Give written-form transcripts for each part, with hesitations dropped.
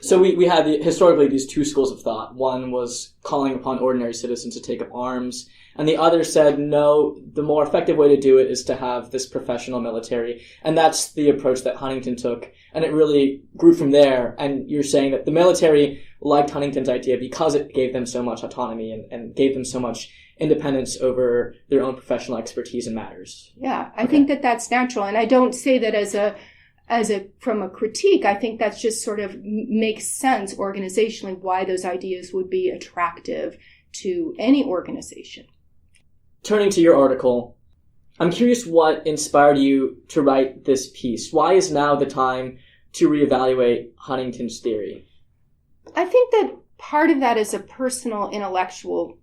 So we had historically these two schools of thought. One was calling upon ordinary citizens to take up arms, and the other said, no, the more effective way to do it is to have this professional military. And that's the approach that Huntington took, and it really grew from there. And you're saying that the military liked Huntington's idea because it gave them so much autonomy and gave them so much independence over their own professional expertise in matters. Yeah, I think that that's natural. And I don't say that from a critique. I think that's just sort of makes sense organizationally why those ideas would be attractive to any organization. Turning to your article, I'm curious what inspired you to write this piece. Why is now the time to reevaluate Huntington's theory? I think that part of that is a personal intellectual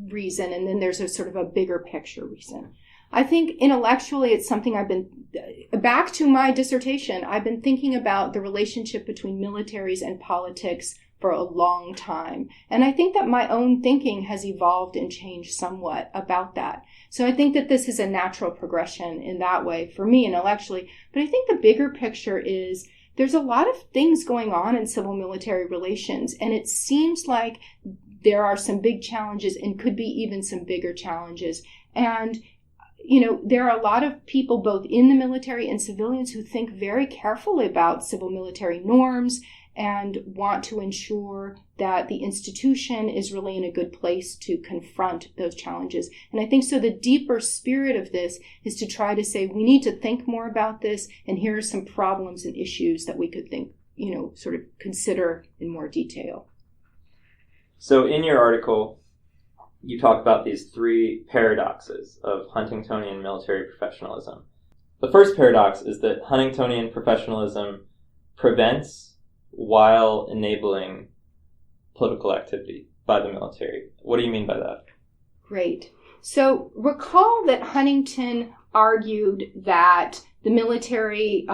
reason, and then there's a sort of a bigger picture reason. I think intellectually it's something back to my dissertation, I've been thinking about the relationship between militaries and politics for a long time. And I think that my own thinking has evolved and changed somewhat about that. So I think that this is a natural progression in that way for me intellectually. But I think the bigger picture is there's a lot of things going on in civil-military relations, and it seems like there are some big challenges and could be even some bigger challenges. And there are a lot of people both in the military and civilians who think very carefully about civil military norms and want to ensure that the institution is really in a good place to confront those challenges. And I think so the deeper spirit of this is to try to say we need to think more about this, and here are some problems and issues that we could think, sort of consider in more detail. So in your article, you talk about these three paradoxes of Huntingtonian military professionalism. The first paradox is that Huntingtonian professionalism prevents while enabling political activity by the military. What do you mean by that? Great. So recall that Huntington argued that the military,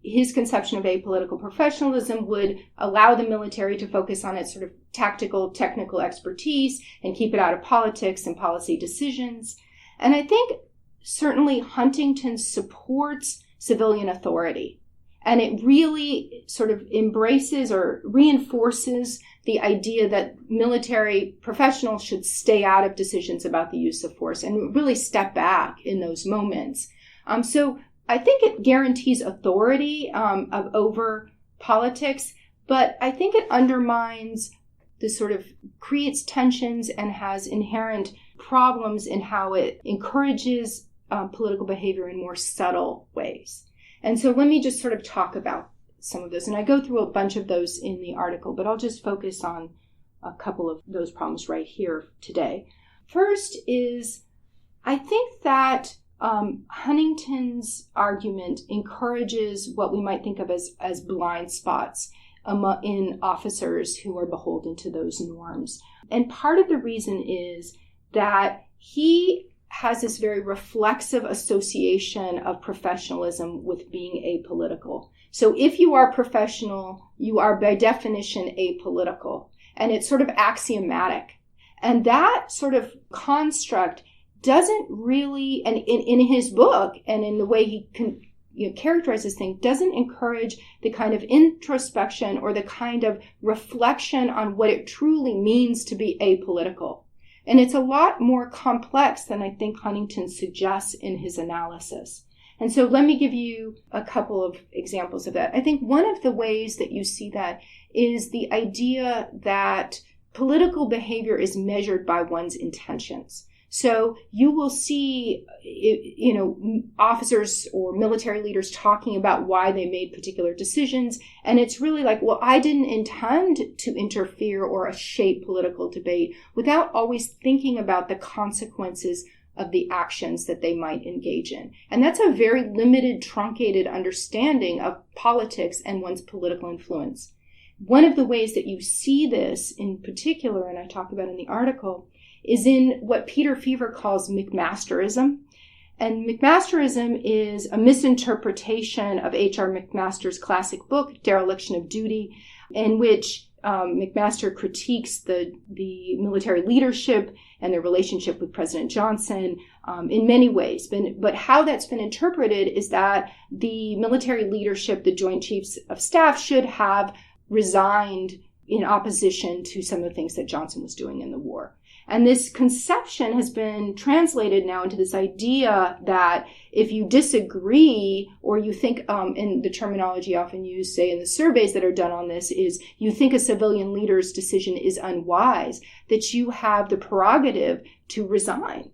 his conception of apolitical professionalism would allow the military to focus on its sort of tactical, technical expertise and keep it out of politics and policy decisions. And I think certainly Huntington supports civilian authority. And it really sort of embraces or reinforces the idea that military professionals should stay out of decisions about the use of force and really step back in those moments. So I think it guarantees authority over politics, but I think it undermines creates tensions and has inherent problems in how it encourages political behavior in more subtle ways. And so let me just sort of talk about some of those. And I go through a bunch of those in the article, but I'll just focus on a couple of those problems right here today. First is, I think that Huntington's argument encourages what we might think of as blind spots in officers who are beholden to those norms. And part of the reason is that he has this very reflexive association of professionalism with being apolitical. So if you are professional, you are by definition apolitical. And it's sort of axiomatic. And that sort of construct doesn't really, and in his book and in the way he characterizes things, doesn't encourage the kind of introspection or the kind of reflection on what it truly means to be apolitical. And it's a lot more complex than I think Huntington suggests in his analysis. And so let me give you a couple of examples of that. I think one of the ways that you see that is the idea that political behavior is measured by one's intentions. So you will see, officers or military leaders talking about why they made particular decisions. And it's really like, well, I didn't intend to interfere or shape political debate, without always thinking about the consequences of the actions that they might engage in. And that's a very limited, truncated understanding of politics and one's political influence. One of the ways that you see this in particular, and I talk about in the article, is in what Peter Feaver calls McMasterism. And McMasterism is a misinterpretation of H.R. McMaster's classic book, Dereliction of Duty, in which McMaster critiques the military leadership and their relationship with President Johnson in many ways. But how that's been interpreted is that the military leadership, the Joint Chiefs of Staff, should have resigned in opposition to some of the things that Johnson was doing in the war. And this conception has been translated now into this idea that if you disagree, or you think, in the terminology often used, say, in the surveys that are done on this, is you think a civilian leader's decision is unwise, that you have the prerogative to resign.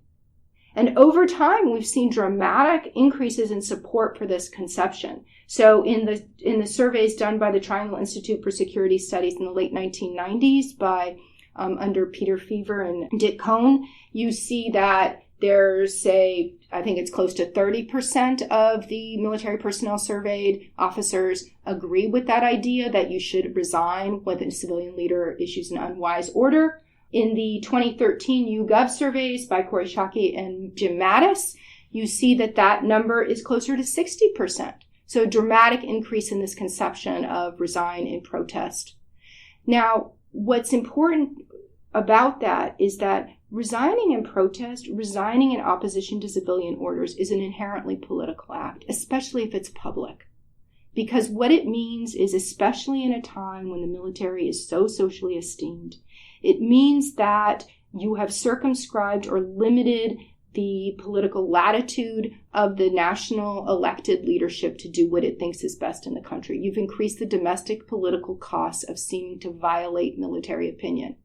And over time, we've seen dramatic increases in support for this conception. So in the surveys done by the Triangle Institute for Security Studies in the late 1990s by under Peter Fever and Dick Cohn, you see that there's, say, I think it's close to 30% of the military personnel surveyed officers agree with that idea that you should resign when a civilian leader issues an unwise order. In the 2013 YouGov surveys by Corey Shockey and Jim Mattis, you see that number is closer to 60%. So a dramatic increase in this conception of resign in protest. Now, what's important about that is that resigning in protest, resigning in opposition to civilian orders is an inherently political act, especially if it's public. Because what it means is, especially in a time when the military is so socially esteemed, it means that you have circumscribed or limited the political latitude of the national elected leadership to do what it thinks is best in the country. You've increased the domestic political costs of seeming to violate military opinion.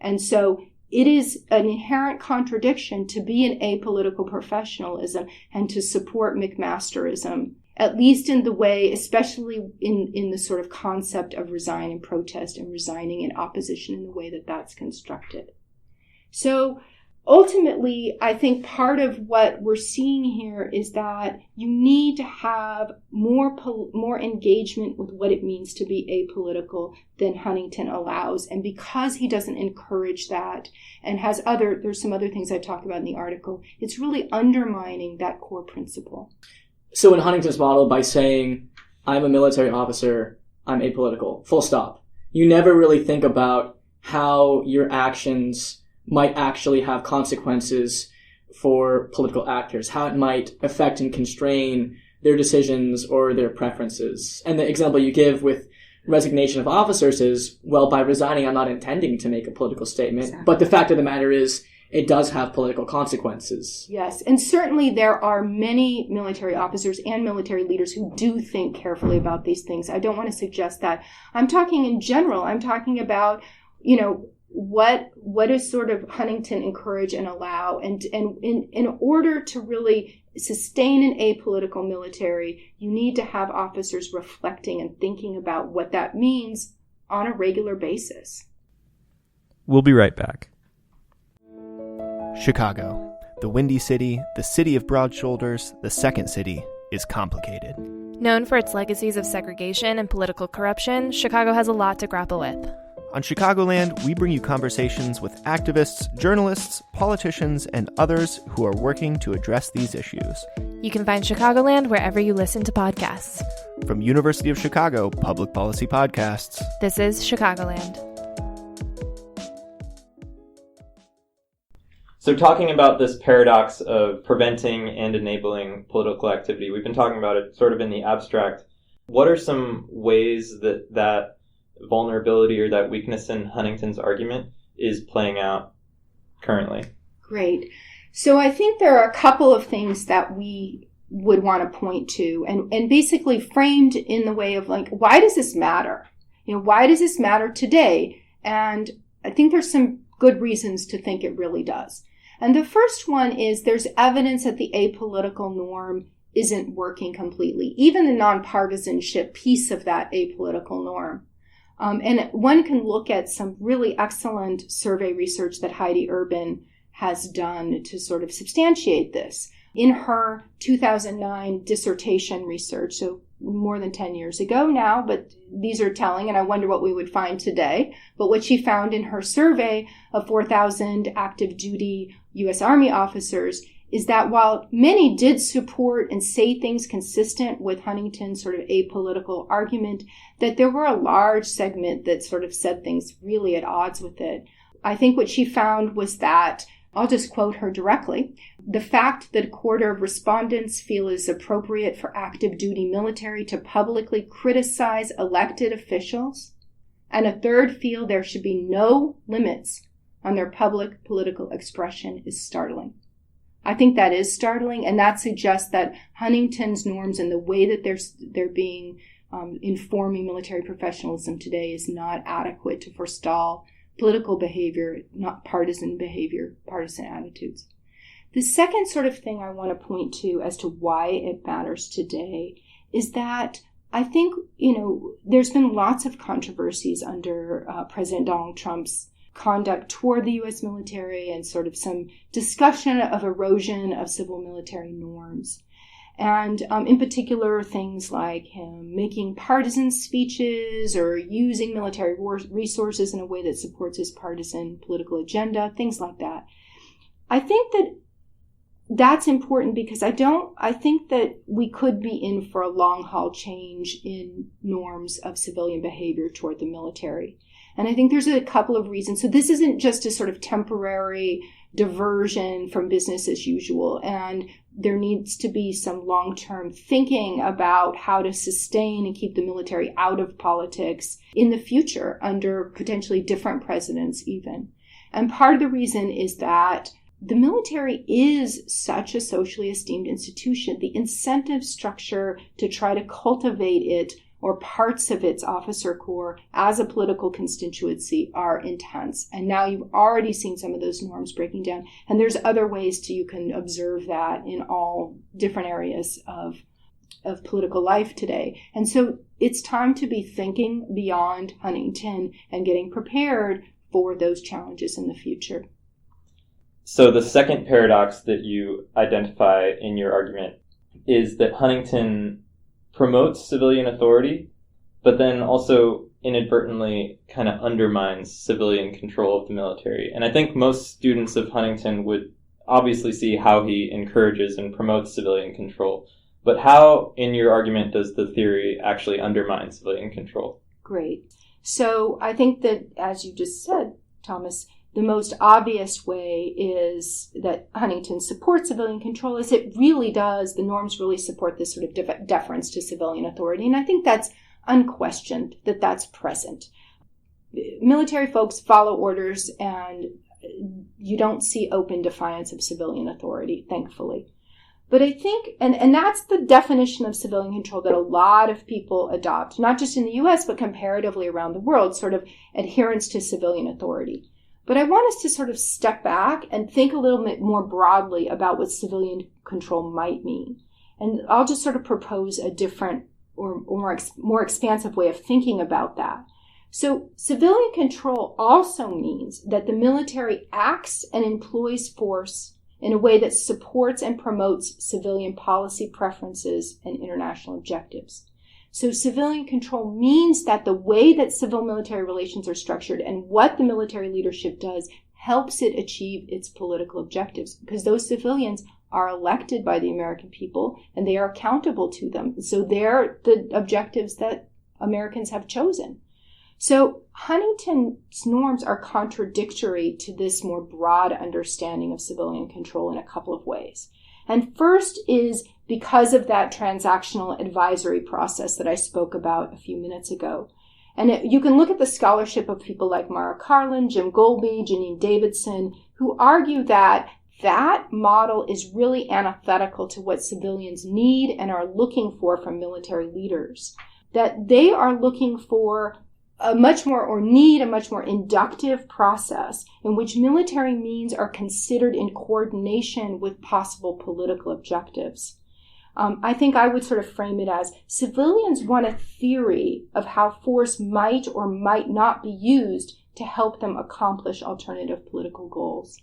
And so it is an inherent contradiction to be an apolitical professionalism and to support McMasterism, at least in the way, especially in the sort of concept of resign in protest and resigning in opposition in the way that that's constructed. So ultimately, I think part of what we're seeing here is that you need to have more engagement with what it means to be apolitical than Huntington allows. And because he doesn't encourage that and there's some other things I talk about in the article, it's really undermining that core principle. So in Huntington's model, by saying, I'm a military officer, I'm apolitical, full stop, you never really think about how your actions might actually have consequences for political actors, how it might affect and constrain their decisions or their preferences. And the example you give with resignation of officers is, well, by resigning, I'm not intending to make a political statement. Exactly. But the fact of the matter is, it does have political consequences. Yes, and certainly there are many military officers and military leaders who do think carefully about these things. I don't want to suggest that. I'm talking in general. I'm talking about, what does sort of Huntington encourage and allow? And in order to really sustain an apolitical military, you need to have officers reflecting and thinking about what that means on a regular basis. We'll be right back. Chicago, the Windy City, the city of broad shoulders, the second city, is complicated. Known for its legacies of segregation and political corruption, Chicago has a lot to grapple with. On Chicagoland, we bring you conversations with activists, journalists, politicians, and others who are working to address these issues. You can find Chicagoland wherever you listen to podcasts. From University of Chicago Public Policy Podcasts, this is Chicagoland. So talking about this paradox of preventing and enabling political activity, we've been talking about it sort of in the abstract. What are some ways that vulnerability or that weakness in Huntington's argument is playing out currently? Great. So I think there are a couple of things that we would want to point to and basically framed in the way of why does this matter? Why does this matter today? And I think there's some good reasons to think it really does. And the first one is there's evidence that the apolitical norm isn't working completely, even the nonpartisanship piece of that apolitical norm. And one can look at some really excellent survey research that Heidi Urban has done to sort of substantiate this. In her 2009 dissertation research, so more than 10 years ago now, but these are telling, and I wonder what we would find today. But what she found in her survey of 4,000 active duty U.S. Army officers is that while many did support and say things consistent with Huntington's sort of apolitical argument, that there were a large segment that sort of said things really at odds with it. I think what she found was that I'll just quote her directly. "The fact that a quarter of respondents feel it is appropriate for active duty military to publicly criticize elected officials, and a third feel there should be no limits on their public political expression is startling." I think that is startling, and that suggests that Huntington's norms and the way that they're being informing military professionalism today is not adequate to forestall political behavior, not partisan behavior, partisan attitudes. The second sort of thing I want to point to as to why it matters today is that I think, there's been lots of controversies under President Donald Trump's conduct toward the U.S. military and sort of some discussion of erosion of civil military norms. And in particular, things like him making partisan speeches or using military resources in a way that supports his partisan political agenda, things like that. I think that that's important because I think that we could be in for a long haul change in norms of civilian behavior toward the military. And I think there's a couple of reasons. So this isn't just a sort of temporary diversion from business as usual. And there needs to be some long-term thinking about how to sustain and keep the military out of politics in the future under potentially different presidents even. And part of the reason is that the military is such a socially esteemed institution. The incentive structure to try to cultivate it or parts of its officer corps as a political constituency are intense. And now you've already seen some of those norms breaking down. And there's other ways you can observe that in all different areas of political life today. And so it's time to be thinking beyond Huntington and getting prepared for those challenges in the future. So the second paradox that you identify in your argument is that Huntington promotes civilian authority, but then also inadvertently kind of undermines civilian control of the military. And I think most students of Huntington would obviously see how he encourages and promotes civilian control. But how, in your argument, does the theory actually undermine civilian control? Great. So I think that, as you just said, Thomas, the most obvious way is that Huntington supports civilian control is it really does, the norms really support this sort of deference to civilian authority. And I think that's unquestioned, that that's present. Military folks follow orders and you don't see open defiance of civilian authority, thankfully. But I think, and that's the definition of civilian control that a lot of people adopt, not just in the U.S., but comparatively around the world, sort of adherence to civilian authority. But I want us to sort of step back and think a little bit more broadly about what civilian control might mean. And I'll just sort of propose a different or more expansive way of thinking about that. So civilian control also means that the military acts and employs force in a way that supports and promotes civilian policy preferences and international objectives. So civilian control means that the way that civil-military relations are structured and what the military leadership does helps it achieve its political objectives, because those civilians are elected by the American people and they are accountable to them. So they're the objectives that Americans have chosen. So Huntington's norms are contradictory to this more broad understanding of civilian control in a couple of ways. And first is because of that transactional advisory process that I spoke about a few minutes ago. And you can look at the scholarship of people like Mara Karlin, Jim Golby, Janine Davidson, who argue that that model is really antithetical to what civilians need and are looking for from military leaders. That they are looking for a much more inductive process in which military means are considered in coordination with possible political objectives. I think I would sort of frame it as civilians want a theory of how force might or might not be used to help them accomplish alternative political goals.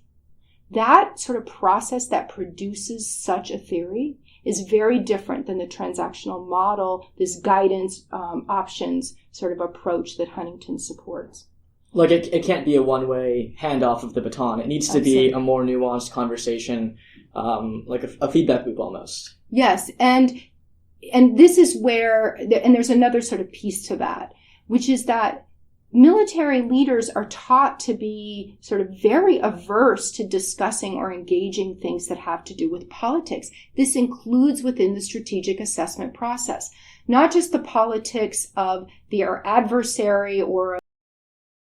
That sort of process that produces such a theory is very different than the transactional model, this guidance options sort of approach that Huntington supports. Like it can't be a one-way handoff of the baton. It needs to be a more nuanced conversation, like a feedback loop almost. Yes, and this is where, and there's another sort of piece to that, which is that military leaders are taught to be sort of very averse to discussing or engaging things that have to do with politics. This includes within the strategic assessment process, not just the politics of their adversary or